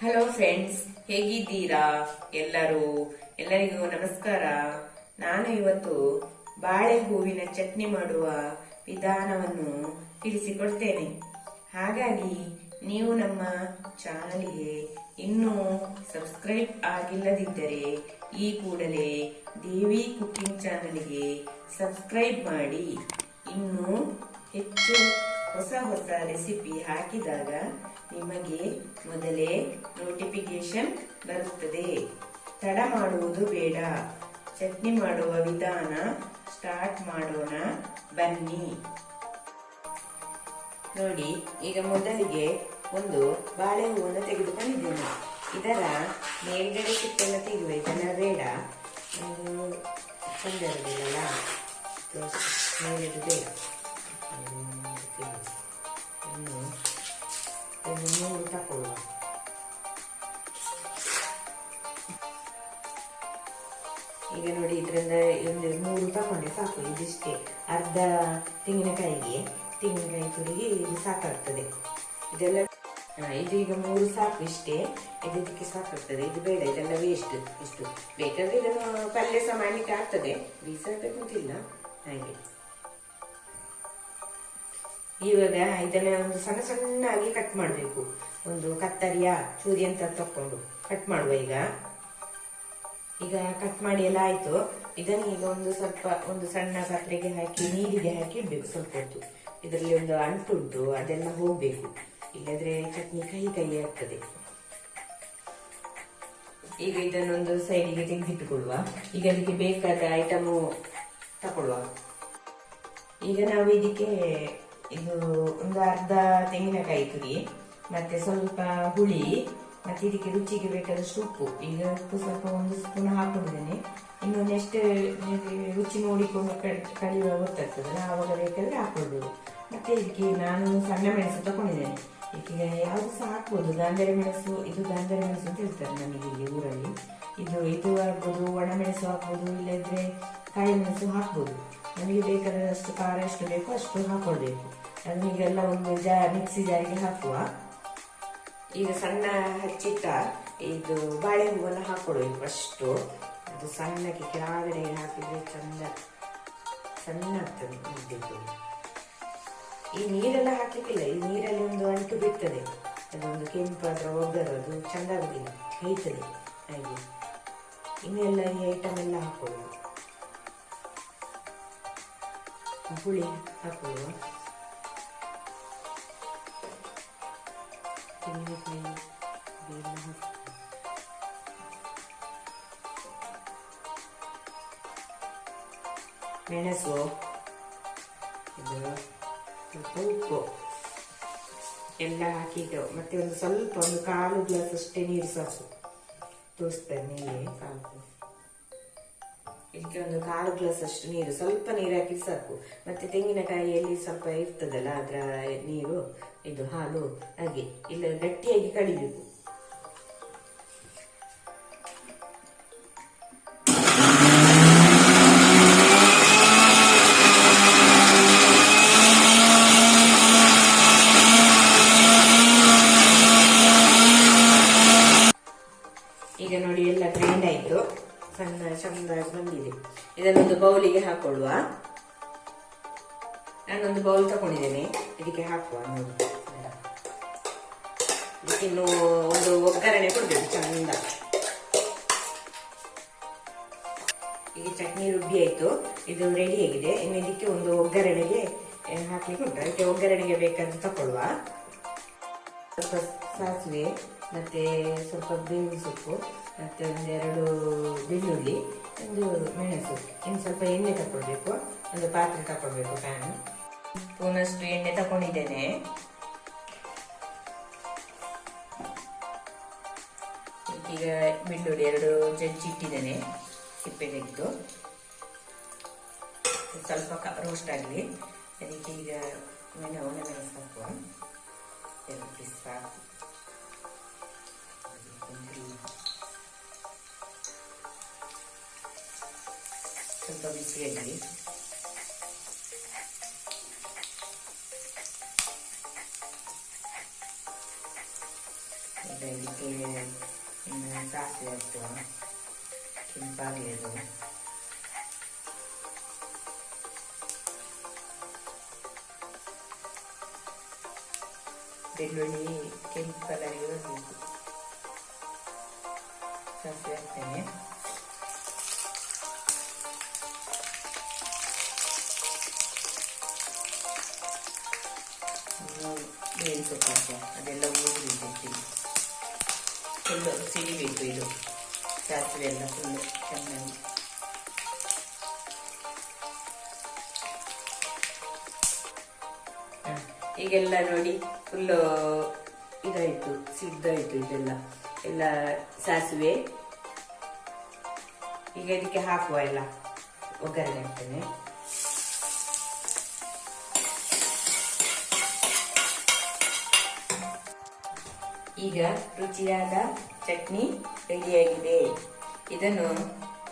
Hello friends, ಹೇಗಿದ್ದೀರಾ ಎಲ್ಲರಿಗೂ ನಮಸ್ಕಾರ. ನಾನು ಇವತ್ತು ಬಾಳೆ ಹೂವಿನ ಚಟ್ನಿ ಮಾಡುವ ವಿಧಾನವನ್ನು ತಿಳಿಸಿಕೊಡ್ತೇನೆ. ಹಾಗಾಗಿ ನೀವು ನಮ್ಮ ಚಾನಲ್ಗೆ ಇನ್ನೂ ಸಬ್ಸ್ಕ್ರೈಬ್ ಆಗಿಲ್ಲದಿದ್ದರೆ ಈ ಕೂಡಲೇ ದೇವಿ ಕುಕಿಂಗ್ ಚಾನಲ್ಗೆ ಸಬ್ಸ್ಕ್ರೈಬ್ ಮಾಡಿ. ಇನ್ನೂ ಹೆಚ್ಚು ಹೊಸ ರೆಸಿಪಿ ಹಾಕಿದಾಗ ನಿಮಗೆ ಮೊದಲೇ ನೋಟಿಫಿಕೇಶನ್ ಬರುತ್ತದೆ. ತಡ ಮಾಡುವುದು ಬೇಡ. ಚಟ್ನಿ ಮಾಡುವ ವಿಧಾನ ಸ್ಟಾರ್ಟ್ ಮಾಡೋಣ ಬನ್ನಿ. ನೋಡಿ, ಈಗ ಮೊದಲಿಗೆ ಒಂದು ಬಾಳೆಹೂವನ್ನು ತೆಗೆದುಕೊಂಡಿದ್ದೇನೆ. ಇದರ ಮೇಲ್ಗಡೆ ಸಿಪ್ಪೆಲ್ಲ ತೆಗೆಯುವ, ಇದೆಲ್ಲ ಬೇಡ. ಚಂದ ಇರೋದಿಲ್ಲ, ಮೇಲೆದು ಬೇಡ. ಮೂರು ತಕೊಳ್ಳುವ. ಈಗ ನೋಡಿ, ಇದರಿಂದ ಒಂದು 3 ತಕೊಂಡೆ ಸಾಕು. ಇದಿಷ್ಟೇ, ಅರ್ಧ ತೆಂಗಿನಕಾಯಿ ತುರಿಗೆ ಇದು ಸಾಕಾಗ್ತದೆ. ಇದೆಲ್ಲ ಇದು ಈಗ 3 ಸಾಕು. ಇಷ್ಟೇ, ಇದಕ್ಕೆ ಸಾಕಾಗ್ತದೆ. ಇದು ಬೇಡ, ಇದೆಲ್ಲ ವೇಸ್ಟ್. ಇಷ್ಟು ಬೇಕಾದ್ರೆ ಇದನ್ನು ಪಲ್ಯ ಸಹ ಮಾಡ್ಲಿಕ್ಕೆ ಆಗ್ತದೆ, ಬೀಸಬೇಕಂತಿಲ್ಲ. ಹಾಗೆ ಇವಾಗ ಇದನ್ನ ಒಂದು ಸಣ್ಣ ಸಣ್ಣಾಗಿ ಕಟ್ ಮಾಡಬೇಕು. ಒಂದು ಕತ್ತರಿಯ ಚೂರಿ ಅಂತ ತಕೊಂಡು ಕಟ್ ಮಾಡುವ. ಈಗ ಕಟ್ ಮಾಡಿ ಎಲ್ಲ ಆಯ್ತು. ಇದನ್ನ ಈಗ ಒಂದು ಸಣ್ಣ ಪಾತ್ರೆಗೆ ಹಾಕಿ ನೀರಿಗೆ ಹಾಕಿ ಇಡ್ಬೇಕು ಸ್ವಲ್ಪ ಹೊತ್ತು. ಇದರಲ್ಲಿ ಒಂದು ಅಂಟುಂಟು, ಅದೆಲ್ಲ ಹೋಗ್ಬೇಕು, ಇಲ್ಲದ್ರೆ ಚಟ್ನಿ ಕಹಿ ಆಗ್ತದೆ. ಈಗ ಇದನ್ನೊಂದು ಸೈಡಿಗೆ ತೆಗೆದಿಟ್ಟುಕೊಳ್ಳುವ. ಈಗ ಅದಕ್ಕೆ ಬೇಕಾದ ಐಟಮು ತಕೊಳ್ಳುವ. ಈಗ ನಾವು ಇದಕ್ಕೆ ಇದು ಒಂದು ಅರ್ಧ ತೆಂಗಿನಕಾಯಿ ತುರಿ, ಮತ್ತೆ ಸ್ವಲ್ಪ ಹುಳಿ, ಮತ್ತೆ ಇದಕ್ಕೆ ರುಚಿಗೆ ಬೇಕಾದಷ್ಟು ಉಪ್ಪು. ಈಗ ಉಪ್ಪು ಸ್ವಲ್ಪ 1 ಸ್ಪೂನ್ ಹಾಕೊಂಡಿದ್ದೇನೆ. ಇನ್ನು ನೆಕ್ಸ್ಟ್ ರುಚಿ ನೋಡಿಕೊಂಡು ಕಡಿಯುವ ಗೊತ್ತಾಗ್ತದಲ್ಲ, ಆವಾಗ ಬೇಕಾದ್ರೆ ಹಾಕೊಳ್ಬೋದು. ಮತ್ತೆ ಇದಕ್ಕೆ ನಾನು ಸಣ್ಣ ಮೆಣಸು ತಗೊಂಡಿದ್ದೇನೆ. ಇದಕ್ಕೆ ಯಾವ್ದು ಸಹ ಹಾಕ್ಬೋದು. ಗಾಂಧಾರಿ ಮೆಣಸು, ಇದು ಗಾಂಧಾರಿ ಮೆಣಸು ಅಂತ ಹೇಳ್ತಾರೆ ನಮಗೆ ಇಲ್ಲಿ ಊರಲ್ಲಿ. ಇದು ಹಾಕ್ಬೋದು, ಒಣ ಮೆಣಸು ಹಾಕ್ಬೋದು, ಇಲ್ಲದ್ರೆ ಕಾಯಿ ಮೆಣಸು ಹಾಕ್ಬೋದು. ನಮಗೆ ಬೇಕಾದಷ್ಟು ಖಾರ ಎಷ್ಟು ಬೇಕೋ ಅಷ್ಟು ಹಾಕೊಳ್ಬೇಕು. ಅದನ್ನೀಗೆಲ್ಲ ಒಂದು ಮಿಕ್ಸಿ ಜಾರಿಗೆ ಹಾಕುವ. ಈಗ ಸಣ್ಣ ಹಚ್ಚಿಟ್ಟ ಇದು ಬಾಳೆ ಹೂವನ್ನು ಹಾಕೊಳ್ಬೇಕು ಫಸ್ಟು. ಅದು ಸಣ್ಣಕ್ಕೆ ಕೆಳಗಡೆ ಹಾಕಿದ್ರೆ ಸಣ್ಣ ಆಗ್ತದೆ. ಈ ನೀರೆಲ್ಲ ಹಾಕ್ಲಿಕ್ಕಿಲ್ಲ. ಈ ನೀರಲ್ಲಿ ಒಂದು ಅಂಟು ಬಿಡ್ತದೆ, ಅದೊಂದು ಕೆಂಪಾದ್ರ ಒಗ್ಗರು, ಅದು ಚಂದ ಆಗುದಿಲ್ಲ, ಕೈತದೆ. ಹಾಗೆ ಇನ್ನೆಲ್ಲ ಈ ಐಟಮ್ ಎಲ್ಲ ಹಾಕೊಳ್ಳುವ. ಹುಳಿ ಹಾಕೊಳ್ಳುವ, ತೆಂಗಿನಕಾಯಿ ಬೆಲ್ಲ ಹಾಕುವ, ಮೆಣಸು, ಇದು ಸ್ವಲ್ಪ ಉಪ್ಪು ಎಲ್ಲ ಹಾಕಿ. ಮತ್ತೆ ಒಂದು ಕಾಲು ಗ್ಲಾಸ್ ಅಷ್ಟೇ ನೀರು ಸಾಕು. ತೋರಿಸ್ತಾರೆ ನೀರೇ ಸಾಕು. ಇದಕ್ಕೆ ಒಂದು ಕಾಲು ಗ್ಲಾಸ್ ಅಷ್ಟು ನೀರು, ಸ್ವಲ್ಪ ನೀರು ಹಾಕಿ ಸಾಕು. ಮತ್ತೆ ತೆಂಗಿನಕಾಯಿಯಲ್ಲಿ ಸ್ವಲ್ಪ ಇರ್ತದಲ್ಲ ಅದರ ನೀರು, ಇದು ಹಾಲು, ಹಾಗೆ ಇಲ್ಲ ಗಟ್ಟಿಯಾಗಿ ಕಡಿಬೇಕು. ಈಗ ನೋಡಿ, ಎಲ್ಲ ಗ್ರೈಂಡ್ ಆಯ್ತು, ಚಂದಾಗಿ ಬಂದಿದೆ. ಇದನ್ನೊಂದು ಬೌಲಿಗೆ ಹಾಕೊಳ್ಳುವ. ನಾನೊಂದು ಬೌಲ್ ತಗೊಂಡಿದ್ದೇನೆ, ಇದಕ್ಕೆ ಹಾಕುವ. ನೋಡಿ, ಇದಕ್ಕಿನ್ನು ಒಂದು ಒಗ್ಗರಣೆ ಕೊಡ್ಬೇಕು ಚಂದ. ಈಗ ಚಟ್ನಿ ರುಬ್ಬಿ ಆಯ್ತು, ಇದು ರೆಡಿ ಆಗಿದೆ. ಇನ್ನು ಇದಕ್ಕೆ ಒಂದು ಒಗ್ಗರಣೆಗೆ ಹಾಕ್ಲಿಕ್ಕೆ ಉಂಟು. ಅದಕ್ಕೆ ಒಗ್ಗರಣೆಗೆ ಬೇಕಾದ್ರೆ ತಕೊಳ್ಳುವ. ಸ್ವಲ್ಪ ಸಾಸಿವೆ, ಮತ್ತೆ ಸ್ವಲ್ಪ ಬೇವಿನ ಸೊಪ್ಪು, ಮತ್ತೆ 2 ಬೆಳ್ಳುಳ್ಳಿ, ಒಂದು ಮೆಣಸು. ಇನ್ನು ಸ್ವಲ್ಪ ಎಣ್ಣೆ ತಕೊಳ್ಬೇಕು. ಒಂದು ಪಾತ್ರೆ ತಕೊಳ್ಬೇಕು, ಪ್ಯಾನ್. ಸ್ಪೂನಷ್ಟು ಎಣ್ಣೆ ತಕೊಂಡಿದ್ದೇನೆ. ಈಗ ಬೆಳ್ಳುಳ್ಳಿ 2 ಜಜ್ಜಿಟ್ಟಿದ್ದೇನೆ, ಸಿಪ್ಪೆ ತೆಗೆದು. ಸ್ವಲ್ಪ ರೋಸ್ಟ್ ಆಗಲಿ. ಅದಕ್ಕೆ ಈಗ ಒಣ ಮೆಣಸು ಹಾಕುವ. 2 ಪೀಸ್ ಸಾಕು. ಸ್ವಲ್ಪ ಬಿಸಿಯಾಗಿ ಈಗ ಇದಕ್ಕೆ ಇನ್ನು ಸಾಸಿವೆ ಹಾಕುವ, ಕೆಂಪಾಗಲಿ ಅದು. ಬೆಳ್ಳುಳ್ಳಿ ಕೆಂಪು ಕಲರಿಗೆ ಬರಬೇಕು. ಸಾಸಿವೆ ಹಾಕ್ತೇನೆ. ಬೇವಿನ ಸೊಪ್ಪು ಹಾಕುವ, ಅದೆಲ್ಲ ಉರಿಬೇಕು. ಫುಲ್ಲು ಸಿಡಿಬೇಕು ಇದು ಸಾಸಿವೆ ಎಲ್ಲ ಫುಲ್ಲು ಚೆನ್ನಾಗಿ. ಈಗೆಲ್ಲ ನೋಡಿ ಫುಲ್ಲು ಇದಾಯಿತು, ಸಿದ್ದಾಯಿತು ಇದೆಲ್ಲ ಎಲ್ಲ ಸಾಸಿವೆ. ಈಗ ಇದಕ್ಕೆ ಹಾಕುವ, ಎಲ್ಲ ಒಗ್ಗರಣೆ ಹಾಕ್ತೇನೆ. ಈಗ ರುಚಿಯಾದ ಚಟ್ನಿ ರೆಡಿಯಾಗಿದೆ. ಇದನ್ನು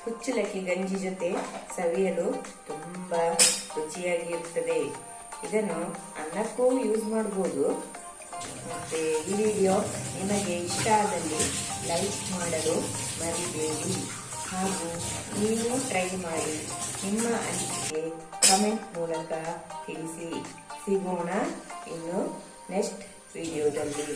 ಕುಚ್ಚಲಕ್ಕಿ ಗಂಜಿ ಜೊತೆ ಸವಿಯಲು ತುಂಬಾ ರುಚಿಯಾಗಿರುತ್ತದೆ. ಇದನ್ನು ಅನ್ನಕ್ಕೂ ಯೂಸ್ ಮಾಡಬಹುದು. ಮತ್ತೆ ಈ ವಿಡಿಯೋ ನಿಮಗೆ ಇಷ್ಟ ಆದಲ್ಲಿ ಲೈಕ್ ಮಾಡಲು ಮರಿಬೇಡಿ. ಹಾಗೂ ನೀವು ಟ್ರೈ ಮಾಡಿ ನಿಮ್ಮ ಅನಿಸಿಕೆ ಕಮೆಂಟ್ ಮೂಲಕ ತಿಳಿಸಿ. ಸಿಗೋಣ ಇನ್ನು ನೆಕ್ಸ್ಟ್ ವಿಡಿಯೋದಲ್ಲಿ.